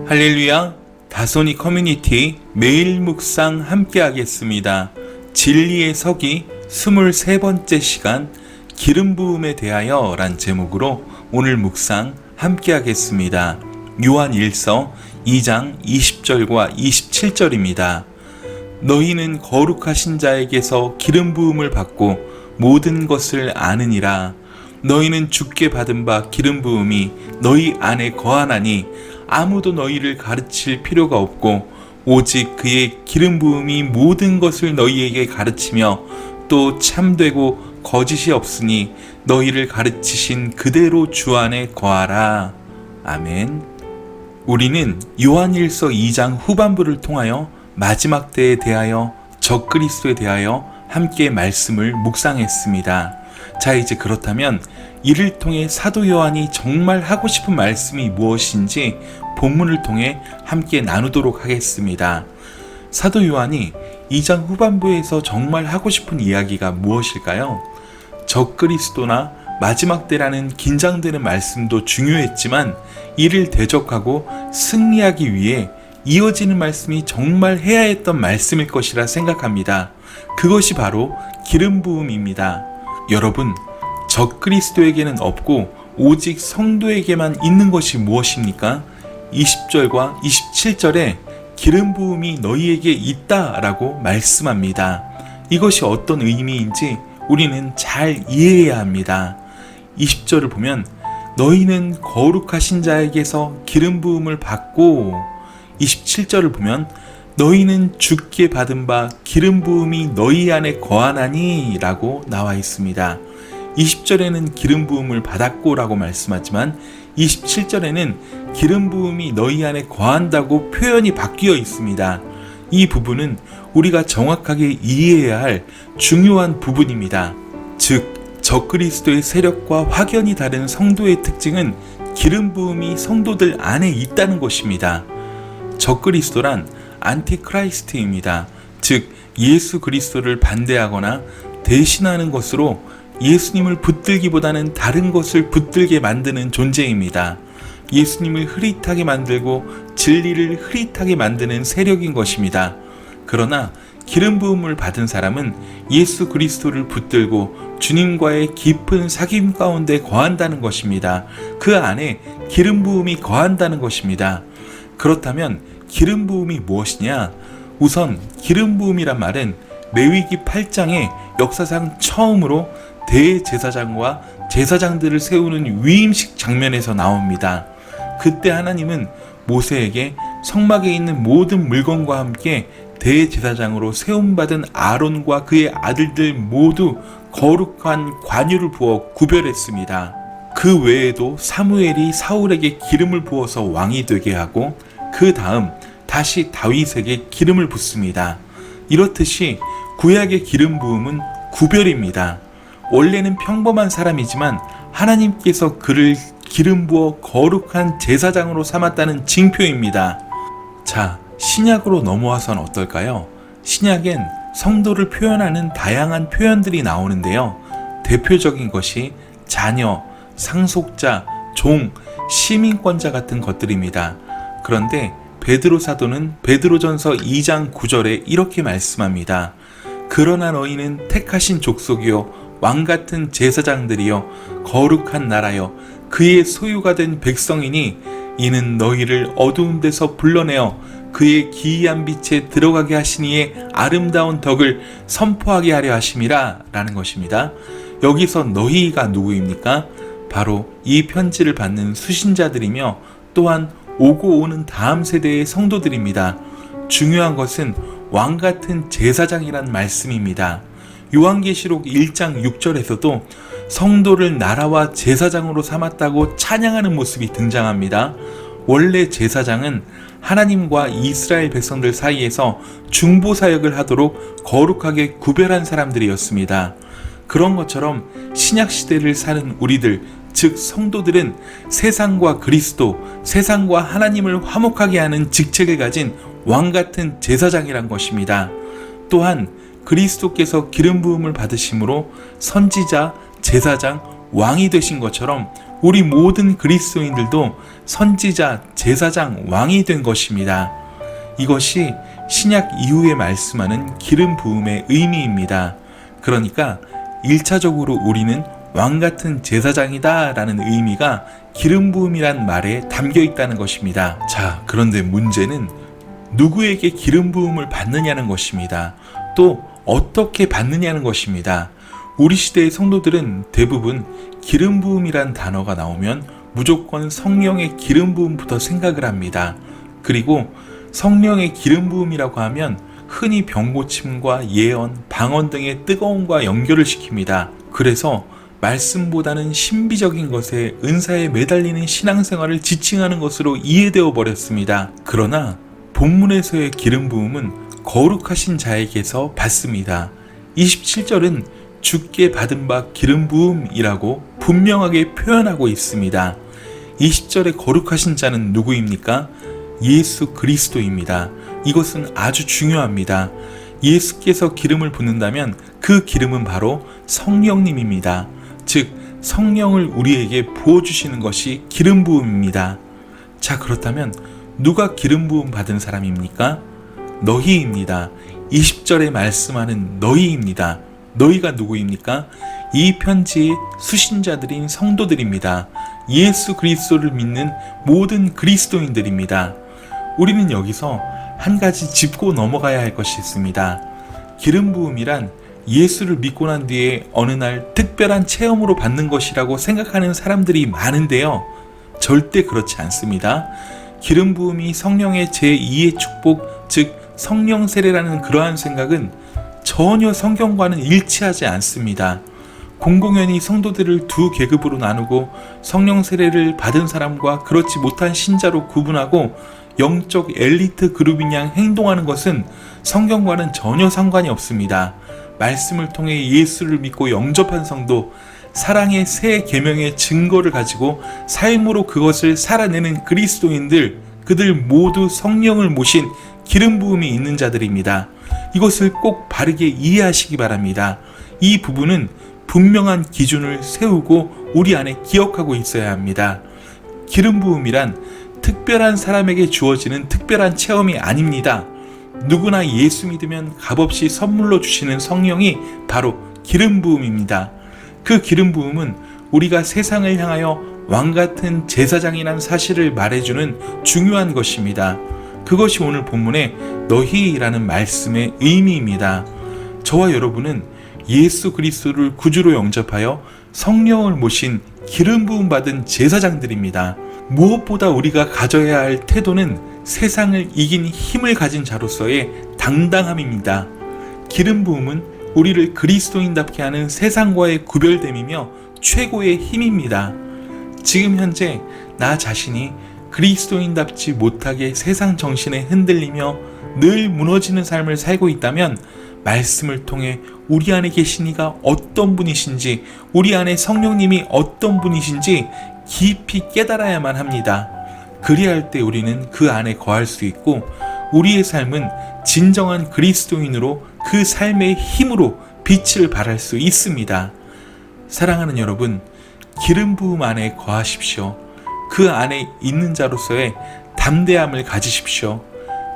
할렐루야, 다소니 커뮤니티 매일 묵상 함께 하겠습니다. 진리의 서기 23번째 시간 기름 부음에 대하여 란 제목으로 오늘 묵상 함께 하겠습니다. 요한 1서 2장 20절과 27절입니다. 너희는 거룩하신 자에게서 기름 부음을 받고 모든 것을 아느니라. 너희는 주께 받은 바 기름 부음이 너희 안에 거하나니 아무도 너희를 가르칠 필요가 없고 오직 그의 기름 부음이 모든 것을 너희에게 가르치며 또 참되고 거짓이 없으니 너희를 가르치신 그대로 주 안에 거하라. 아멘. 우리는 요한일서 2장 후반부를 통하여 마지막 때에 대하여 적그리스도에 대하여 함께 말씀을 묵상했습니다. 자, 이제 그렇다면 이를 통해 사도 요한이 정말 하고 싶은 말씀이 무엇인지 본문을 통해 함께 나누도록 하겠습니다. 사도 요한이 2장 후반부에서 정말 하고 싶은 이야기가 무엇일까요? 적그리스도나 마지막 때라는 긴장되는 말씀도 중요했지만 이를 대적하고 승리하기 위해 이어지는 말씀이 정말 해야 했던 말씀일 것이라 생각합니다. 그것이 바로 기름 부음입니다. 여러분, 적그리스도에게는 없고 오직 성도에게만 있는 것이 무엇입니까? 20절과 27절에 기름 부음이 너희에게 있다라고 말씀합니다. 이것이 어떤 의미인지 우리는 잘 이해해야 합니다. 20절을 보면 너희는 거룩하신 자에게서 기름 부음을 받고, 27절을 보면 너희는 주께 받은 바 기름 부음이 너희 안에 거하나니 라고 나와 있습니다. 20절에는 기름 부음을 받았고 라고 말씀하지만 27절에는 기름 부음이 너희 안에 거한다고 표현이 바뀌어 있습니다. 이 부분은 우리가 정확하게 이해해야 할 중요한 부분입니다. 즉, 적그리스도의 세력과 확연히 다른 성도의 특징은 기름 부음이 성도들 안에 있다는 것입니다. 적그리스도란 안티크라이스트입니다. 즉, 예수 그리스도를 반대하거나 대신하는 것으로 예수님을 붙들기보다는 다른 것을 붙들게 만드는 존재입니다. 예수님을 흐릿하게 만들고 진리를 흐릿하게 만드는 세력인 것입니다. 그러나 기름 부음을 받은 사람은 예수 그리스도를 붙들고 주님과의 깊은 사귐 가운데 거한다는 것입니다. 그 안에 기름 부음이 거한다는 것입니다. 그렇다면 기름 부음이 무엇이냐? 우선 기름 부음이란 말은 레위기 8장에 역사상 처음으로 대제사장과 제사장들을 세우는 위임식 장면에서 나옵니다. 그때 하나님은 모세에게 성막에 있는 모든 물건과 함께 대제사장으로 세움받은 아론과 그의 아들들 모두 거룩한 관유를 부어 구별했습니다. 그 외에도 사무엘이 사울에게 기름을 부어서 왕이 되게 하고 그 다음 다시 다윗에게 기름을 붓습니다. 이렇듯이 구약의 기름 부음은 구별입니다. 원래는 평범한 사람이지만 하나님께서 그를 기름 부어 거룩한 제사장으로 삼았다는 징표입니다. 자, 신약으로 넘어와선 어떨까요? 신약엔 성도를 표현하는 다양한 표현들이 나오는데요. 대표적인 것이 자녀, 상속자, 종, 시민권자 같은 것들입니다. 그런데 베드로 사도는 베드로전서 2장 9절에 이렇게 말씀합니다. 그러나 너희는 택하신 족속이요 왕같은 제사장들이여 거룩한 나라여 그의 소유가 된 백성이니 이는 너희를 어두운 데서 불러내어 그의 기이한 빛에 들어가게 하시니의 아름다운 덕을 선포하게 하려 하심이라 라는 것입니다. 여기서 너희가 누구입니까? 바로 이 편지를 받는 수신자들이며 또한 오고 오는 다음 세대의 성도들입니다. 중요한 것은 왕같은 제사장이란 말씀입니다. 요한계시록 1장 6절에서도 성도를 나라와 제사장으로 삼았다고 찬양하는 모습이 등장합니다. 원래 제사장은 하나님과 이스라엘 백성들 사이에서 중보사역을 하도록 거룩하게 구별한 사람들이었습니다. 그런 것처럼 신약시대를 사는 우리들, 즉 성도들은 세상과 그리스도, 세상과 하나님을 화목하게 하는 직책을 가진 왕같은 제사장이란 것입니다. 또한 그리스도께서 기름 부음을 받으심으로 선지자, 제사장, 왕이 되신 것처럼 우리 모든 그리스도인들도 선지자, 제사장, 왕이 된 것입니다. 이것이 신약 이후에 말씀하는 기름 부음의 의미입니다. 그러니까 1차적으로 우리는 왕같은 제사장이다 라는 의미가 기름 부음이란 말에 담겨 있다는 것입니다. 자, 그런데 문제는 누구에게 기름 부음을 받느냐는 것입니다. 또 어떻게 받느냐는 것입니다. 우리 시대의 성도들은 대부분 기름 부음이란 단어가 나오면 무조건 성령의 기름 부음부터 생각을 합니다. 그리고 성령의 기름 부음이라고 하면 흔히 병고침과 예언, 방언 등의 뜨거움과 연결을 시킵니다. 그래서 말씀보다는 신비적인 것에 은사에 매달리는 신앙생활을 지칭하는 것으로 이해되어 버렸습니다. 그러나 본문에서의 기름 부음은 거룩하신 자에게서 받습니다. 27절은 주께 받은 바 기름 부음이라고 분명하게 표현하고 있습니다. 20절의 거룩하신 자는 누구입니까? 예수 그리스도입니다. 이것은 아주 중요합니다. 예수께서 기름을 붓는다면 그 기름은 바로 성령님입니다. 즉 성령을 우리에게 부어주시는 것이 기름 부음입니다. 자, 그렇다면 누가 기름 부음 받은 사람입니까? 너희입니다. 20절에 말씀하는 너희입니다. 너희가 누구입니까? 이 편지의 수신자들인 성도들입니다. 예수 그리스도를 믿는 모든 그리스도인들입니다. 우리는 여기서 한 가지 짚고 넘어가야 할 것이 있습니다. 기름 부음이란 예수를 믿고 난 뒤에 어느 날 특별한 체험으로 받는 것이라고 생각하는 사람들이 많은데요. 절대 그렇지 않습니다. 기름 부음이 성령의 제2의 축복, 즉 성령 세례라는 그러한 생각은 전혀 성경과는 일치하지 않습니다. 공공연히 성도들을 두 계급으로 나누고 성령 세례를 받은 사람과 그렇지 못한 신자로 구분하고 영적 엘리트 그룹인 양 행동하는 것은 성경과는 전혀 상관이 없습니다. 말씀을 통해 예수를 믿고 영접한 성도, 사랑의 새 계명의 증거를 가지고 삶으로 그것을 살아내는 그리스도인들, 그들 모두 성령을 모신 기름 부음이 있는 자들입니다. 이것을 꼭 바르게 이해하시기 바랍니다. 이 부분은 분명한 기준을 세우고 우리 안에 기억하고 있어야 합니다. 기름 부음이란 특별한 사람에게 주어지는 특별한 체험이 아닙니다. 누구나 예수 믿으면 값없이 선물로 주시는 성령이 바로 기름 부음입니다. 그 기름 부음은 우리가 세상을 향하여 왕같은 제사장이란 사실을 말해주는 중요한 것입니다. 그것이 오늘 본문의 너희라는 말씀의 의미입니다. 저와 여러분은 예수 그리스도를 구주로 영접하여 성령을 모신 기름 부음 받은 제사장들입니다. 무엇보다 우리가 가져야 할 태도는 세상을 이긴 힘을 가진 자로서의 당당함입니다. 기름 부음은 우리를 그리스도인답게 하는 세상과의 구별됨이며 최고의 힘입니다. 지금 현재 나 자신이 그리스도인답지 못하게 세상 정신에 흔들리며 늘 무너지는 삶을 살고 있다면 말씀을 통해 우리 안에 계신 이가 어떤 분이신지, 우리 안에 성령님이 어떤 분이신지 깊이 깨달아야만 합니다. 그리할 때 우리는 그 안에 거할 수 있고 우리의 삶은 진정한 그리스도인으로 그 삶의 힘으로 빛을 발할 수 있습니다. 사랑하는 여러분, 기름 부음 안에 거하십시오. 그 안에 있는 자로서의 담대함을 가지십시오.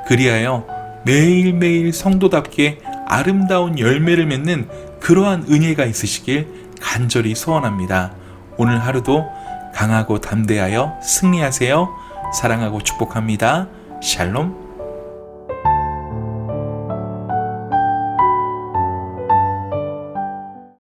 그리하여 매일매일 성도답게 아름다운 열매를 맺는 그러한 은혜가 있으시길 간절히 소원합니다. 오늘 하루도 강하고 담대하여 승리하세요. 사랑하고 축복합니다. 샬롬.